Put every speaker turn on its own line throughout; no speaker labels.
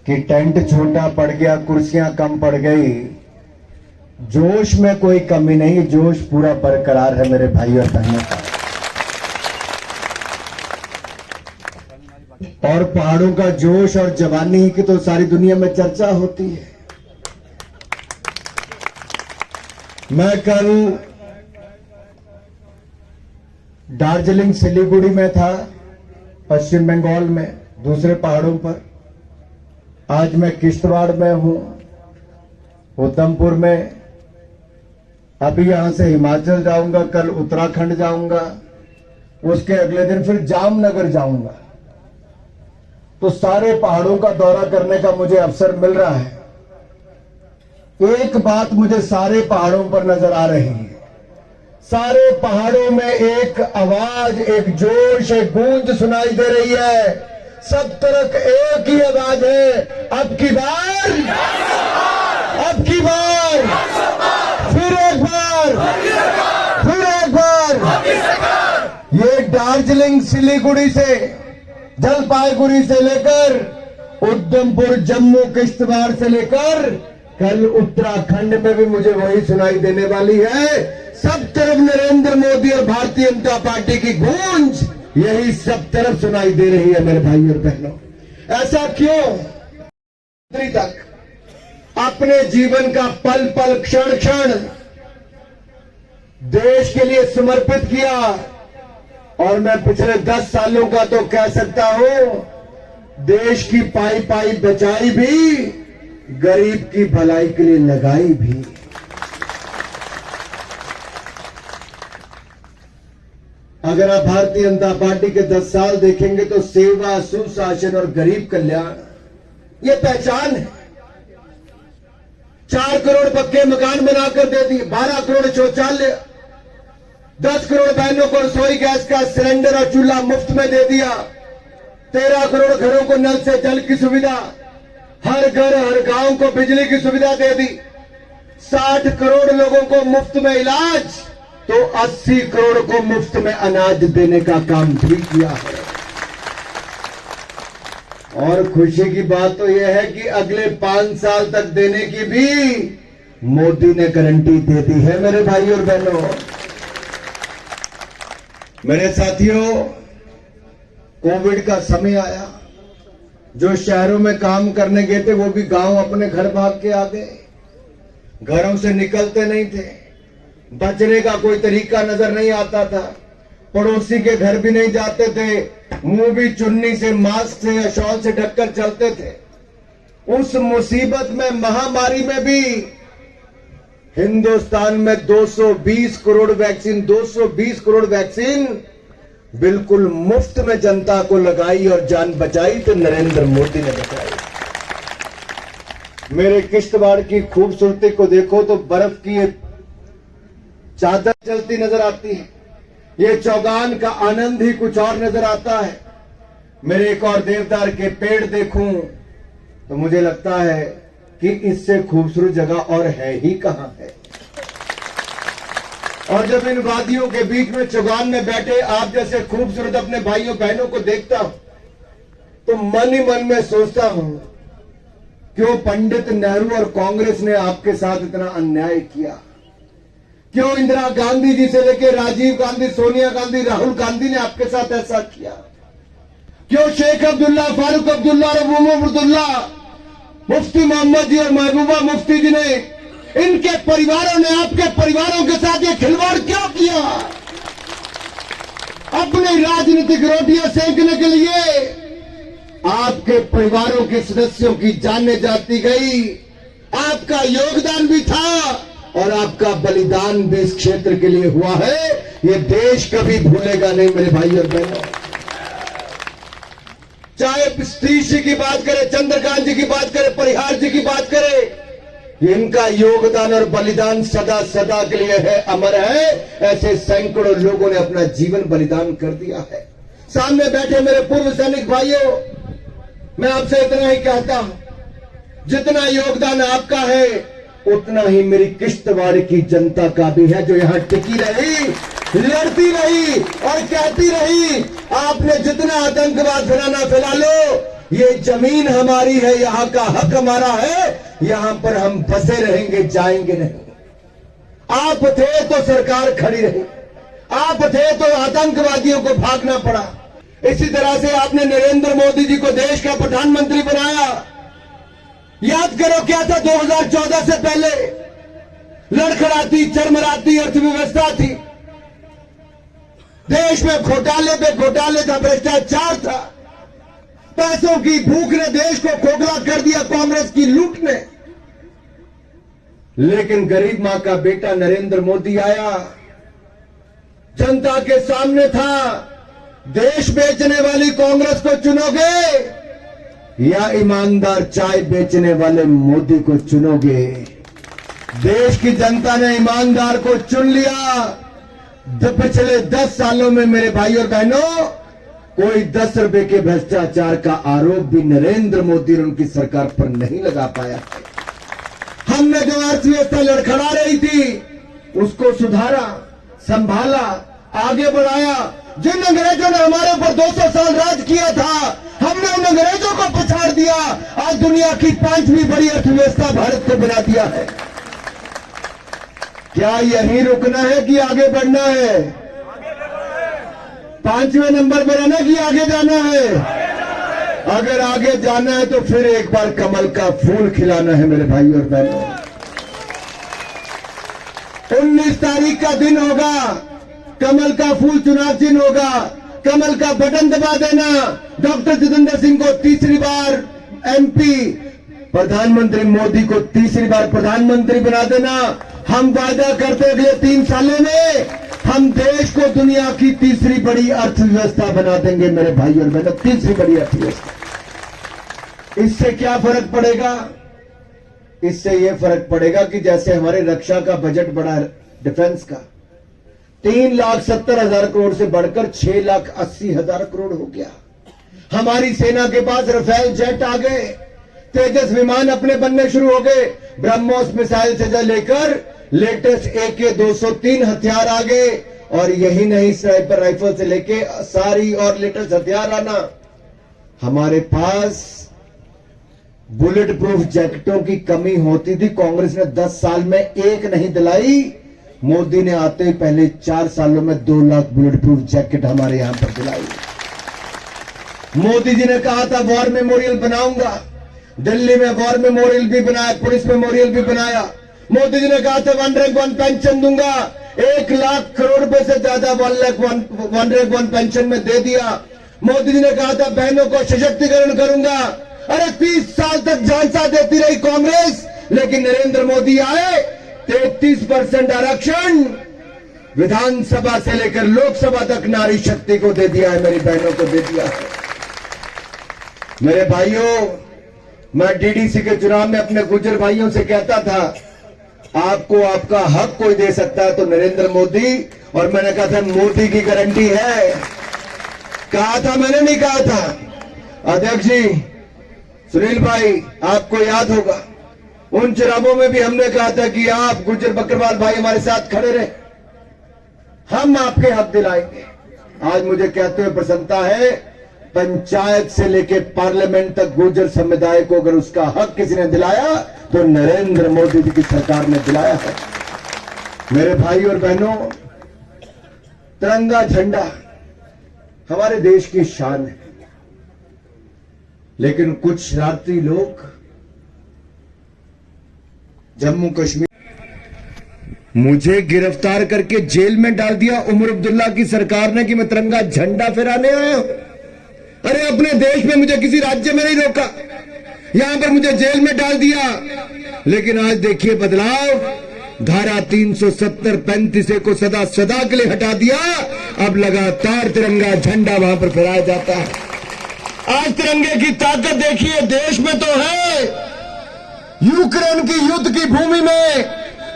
कि टेंट छोटा पड़ गया, कुर्सियां कम पड़ गई, जोश में कोई कमी नहीं, जोश पूरा बरकरार है मेरे भाई और बहनों का। और पहाड़ों का जोश और जवानी की तो सारी दुनिया में चर्चा होती है। मैं कल दार्जिलिंग सिलीगुड़ी में था, पश्चिम बंगाल में, दूसरे पहाड़ों पर। आज मैं किश्तवाड़ में हूं, उधमपुर में। अभी यहां से हिमाचल जाऊंगा, कल उत्तराखंड जाऊंगा, उसके अगले दिन फिर जामनगर जाऊंगा। तो सारे पहाड़ों का दौरा करने का मुझे अवसर मिल रहा है। एक बात मुझे सारे पहाड़ों पर नजर आ रही है, सारे पहाड़ों में एक आवाज, एक जोश, एक गूंज सुनाई दे रही है। सब तरफ एक ही आवाज है, अब की बार, अब की बार, फिर एक बार, फिर एक बार। ये दार्जिलिंग सिलीगुड़ी से, जलपाईगुड़ी से लेकर उधमपुर, जम्मू, किश्तवाड़ से लेकर कल उत्तराखंड में भी मुझे वही सुनाई देने वाली है। सब तरफ नरेंद्र मोदी और भारतीय जनता पार्टी की गूंज यही सब तरफ सुनाई दे रही है मेरे भाई और बहनों। ऐसा क्यों? तक अपने जीवन का पल पल, क्षण क्षण देश के लिए समर्पित किया। और मैं पिछले 10 सालों का तो कह सकता हूं, देश की पाई पाई बचाई भी, गरीब की भलाई के लिए लगाई भी। अगर आप भारतीय जनता पार्टी के 10 साल देखेंगे तो सेवा, सुशासन और गरीब कल्याण, ये पहचान है। 4 करोड़ पक्के मकान बनाकर दे दिए, 12 करोड़ शौचालय, 10 करोड़ बहनों को रसोई गैस का सिलेंडर और चूल्हा मुफ्त में दे दिया, 13 करोड़ घरों को नल से जल की सुविधा, हर घर हर गांव को बिजली की सुविधा दे दी, 60 करोड़ लोगों को मुफ्त में इलाज, तो 80 करोड़ को मुफ्त में अनाज देने का काम भी किया है। और खुशी की बात तो यह है कि अगले 5 साल तक देने की भी मोदी ने गारंटी दे दी है मेरे भाई और बहनों। मेरे साथियों, कोविड का समय आया, जो शहरों में काम करने गए थे वो भी गांव अपने घर भाग के आ गए, घरों से निकलते नहीं थे, बचने का कोई तरीका नजर नहीं आता था, पड़ोसी के घर भी नहीं जाते थे, मुंह भी चुन्नी से, मास्क से या शॉल से ढककर चलते थे। उस मुसीबत में, महामारी में भी हिंदुस्तान में 220 करोड़ वैक्सीन, 220 करोड़ वैक्सीन बिल्कुल मुफ्त में जनता को लगाई और जान बचाई तो नरेंद्र मोदी ने बचाई। मेरे किश्तवाड़ की खूबसूरती को देखो तो बर्फ की चादर चलती नजर आती है, ये चौगान का आनंद ही कुछ और नजर आता है। मेरे एक और देवदार के पेड़ देखूं तो मुझे लगता है कि इससे खूबसूरत जगह और है ही कहां है। और जब इन वादियों के बीच में चौगान में बैठे आप जैसे खूबसूरत अपने भाइयों बहनों को देखता हूं तो मन ही मन में सोचता हूं, क्यों पंडित नेहरू और कांग्रेस ने आपके साथ इतना अन्याय किया? क्यों इंदिरा गांधी जी से लेकर राजीव गांधी, सोनिया गांधी, राहुल गांधी ने आपके साथ ऐसा किया? क्यों शेख अब्दुल्ला, फारूक अब्दुल्ला और मोहम्मद अब्दुल्ला, मुफ्ती मोहम्मद जी और महबूबा मुफ्ती जी ने, इनके परिवारों ने आपके परिवारों के साथ ये खिलवाड़ क्यों किया? अपनी राजनीतिक रोटियां सेकने के लिए आपके परिवारों के सदस्यों की जानें जाती गई, आपका योगदान भी था और आपका बलिदान भी इस क्षेत्र के लिए हुआ है। ये देश कभी भूलेगा नहीं मेरे भाई और बहनों। चाहे सतीश जी की बात करें, चंद्रकांत जी की बात करें, परिहार जी की बात करें, इनका योगदान और बलिदान सदा सदा के लिए है, अमर है। ऐसे सैकड़ों लोगों ने अपना जीवन बलिदान कर दिया है। सामने बैठे मेरे पूर्व सैनिक भाइयों, मैं आपसे इतना ही कहता हूं, जितना योगदान आपका है उतना ही मेरी किश्तवाड़ की जनता का भी है, जो यहां टिकी रही, लड़ती रही और कहती रही आपने जितना आतंकवाद फैलाना फैला लो, ये जमीन हमारी है, यहां का हक हमारा है, यहां पर हम बसे रहेंगे, जाएंगे नहीं। आप थे तो सरकार खड़ी रही, आप थे तो आतंकवादियों को भागना पड़ा। इसी तरह से आपने नरेंद्र मोदी जी को देश का प्रधानमंत्री बनाया। याद करो क्या था 2014 से पहले, लड़खड़ाती चरमराती अर्थव्यवस्था थी, देश में घोटाले पे घोटाले था, भ्रष्टाचार था, पैसों की भूख ने देश को खोखला कर दिया कांग्रेस की लूट ने। लेकिन गरीब मां का बेटा नरेंद्र मोदी आया, जनता के सामने था, देश बेचने वाली कांग्रेस को चुनोगे या ईमानदार चाय बेचने वाले मोदी को चुनोगे? देश की जनता ने ईमानदार को चुन लिया। पिछले 10 सालों में मेरे भाई और बहनों, कोई 10 रुपए के भ्रष्टाचार का आरोप भी नरेंद्र मोदी और उनकी सरकार पर नहीं लगा पाया। हमने जो अर्थव्यवस्था लड़खड़ा रही थी उसको सुधारा, संभाला, आगे बढ़ाया। जिन अंग्रेजों ने हमारे ऊपर 200 साल राज किया था, हमने उन अंग्रेजों को पछाड़ दिया। आज दुनिया की 5वीं बड़ी अर्थव्यवस्था भारत को बना दिया है। क्या यहीं रुकना है कि आगे बढ़ना है? 5वें नंबर पर रहना कि आगे जाना है? अगर आगे जाना है तो फिर एक बार कमल का फूल खिलाना है मेरे भाई और बहनों। 19 तारीख का दिन होगा, कमल का फूल चुनाव चिन्ह होगा, कमल का बटन दबा देना, डॉक्टर जितेंद्र सिंह को तीसरी बार एमपी, प्रधानमंत्री मोदी को तीसरी बार प्रधानमंत्री बना देना। हम वादा करते अगले 3 सालों में हम देश को दुनिया की तीसरी बड़ी अर्थव्यवस्था बना देंगे मेरे भाई और बहनों, तीसरी बड़ी अर्थव्यवस्था। इससे क्या फर्क पड़ेगा? इससे यह फर्क पड़ेगा कि जैसे हमारे रक्षा का बजट बढ़ा, डिफेंस का 3,70,000 करोड़ से बढ़कर 6,80,000 करोड़ हो गया। हमारी सेना के पास राफेल जेट आ गए, तेजस विमान अपने बनने शुरू हो गए, ब्रह्मोस मिसाइल से लेकर लेटेस्ट AK-203 हथियार आ गए, और यही नहीं, स्नाइपर राइफल से लेके सारी और लेटेस्ट हथियार आना। हमारे पास बुलेट प्रूफ जैकेटों की कमी होती थी, कांग्रेस ने 10 साल में एक नहीं दिलाई। मोदी ने आते ही पहले 4 सालों में 2 लाख बुलेट प्रूफ जैकेट हमारे यहां पर दिलाई। मोदी जी ने कहा था वॉर मेमोरियल बनाऊंगा, दिल्ली में वॉर मेमोरियल भी बनाया, पुलिस मेमोरियल भी बनाया। मोदी जी ने कहा था 1 रैंक 1 पेंशन दूंगा, 1 लाख करोड़ रुपए से ज्यादा 1 रैंक 1 पेंशन में दे दिया। मोदी जी ने कहा था बहनों को सशक्तिकरण करूंगा। अरे 30 साल तक झांसा देती रही कांग्रेस, लेकिन नरेंद्र मोदी आए, 33% आरक्षण विधानसभा से लेकर लोकसभा तक नारी शक्ति को दे दिया है, मेरी बहनों को दे दिया है। मेरे भाइयों, मैं डीडीसी के चुनाव में अपने गुर्जर भाइयों से कहता था, आपको आपका हक कोई दे सकता है तो नरेंद्र मोदी, और मैंने कहा था मोदी की गारंटी है। कहा था, मैंने नहीं कहा था। अध्यक्ष जी, सुनील भाई, आपको याद होगा उन चुनावों में भी हमने कहा था कि आप गुर्जर बकरवाल भाई हमारे साथ खड़े रहे, हम आपके हक दिलाएंगे। आज मुझे कहते हुए प्रसन्नता है, पंचायत से लेकर पार्लियामेंट तक गुर्जर समुदाय को अगर उसका हक किसी ने दिलाया तो नरेंद्र मोदी जी की सरकार ने दिलाया है। मेरे भाई और बहनों, तिरंगा झंडा हमारे देश की शान है, लेकिन कुछ शरारती लोग जम्मू कश्मीर मुझे गिरफ्तार करके जेल में डाल दिया उमर अब्दुल्ला की सरकार ने कि मैं तिरंगा झंडा फहराने आया हूं। अरे अपने देश में मुझे किसी राज्य में नहीं रोका, यहां पर मुझे जेल में डाल दिया। लेकिन आज देखिए बदलाव, धारा 370-35 को सदा सदा के लिए हटा दिया। अब लगातार तिरंगा झंडा वहां पर फहराया जाता है। आज तिरंगे की ताकत देखिए, देश में तो है, यूक्रेन की युद्ध की भूमि में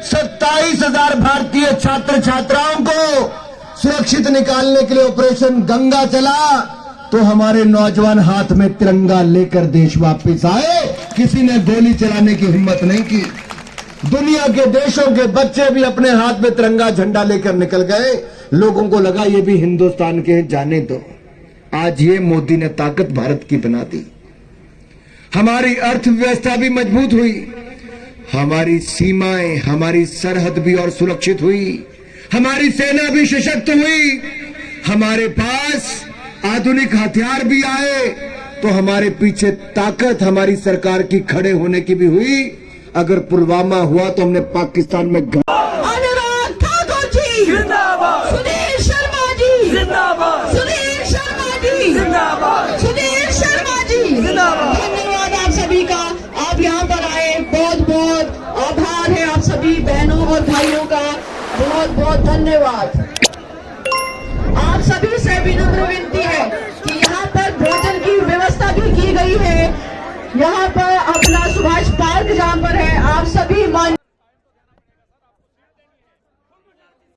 27,000 भारतीय छात्र छात्राओं को सुरक्षित निकालने के लिए ऑपरेशन गंगा चला, तो हमारे नौजवान हाथ में तिरंगा लेकर देश वापस आए। किसी ने गोली चलाने की हिम्मत नहीं की। दुनिया के देशों के बच्चे भी अपने हाथ में तिरंगा झंडा लेकर निकल गए। लोगों को लगा ये भी हिंदुस्तान के हैं, जाने दो। आज ये मोदी ने ताकत भारत की बना दी। हमारी अर्थव्यवस्था भी मजबूत हुई, हमारी सीमाएं, हमारी सरहद भी और सुरक्षित हुई, हमारी सेना भी सशक्त हुई, हमारे पास आधुनिक हथियार भी आए, तो हमारे पीछे ताकत हमारी सरकार की खड़े होने की भी हुई। अगर पुलवामा हुआ तो हमने पाकिस्तान में
अनुराग ठाकुर जी
जिंदाबाद,
सुधीर शर्मा जी
जिंदाबाद,
सुधीर शर्मा जी
जिंदाबाद,
सुधीर शर्मा जी
जिंदाबाद।
धन्यवाद आप सभी का, आप यहाँ पर आए, बहुत बहुत आभार है आप सभी बहनों और भाइयों का, बहुत बहुत धन्यवाद। आप सभी से विनम्र विनती है कि यहाँ पर भोजन की व्यवस्था भी की गई है। यहाँ पर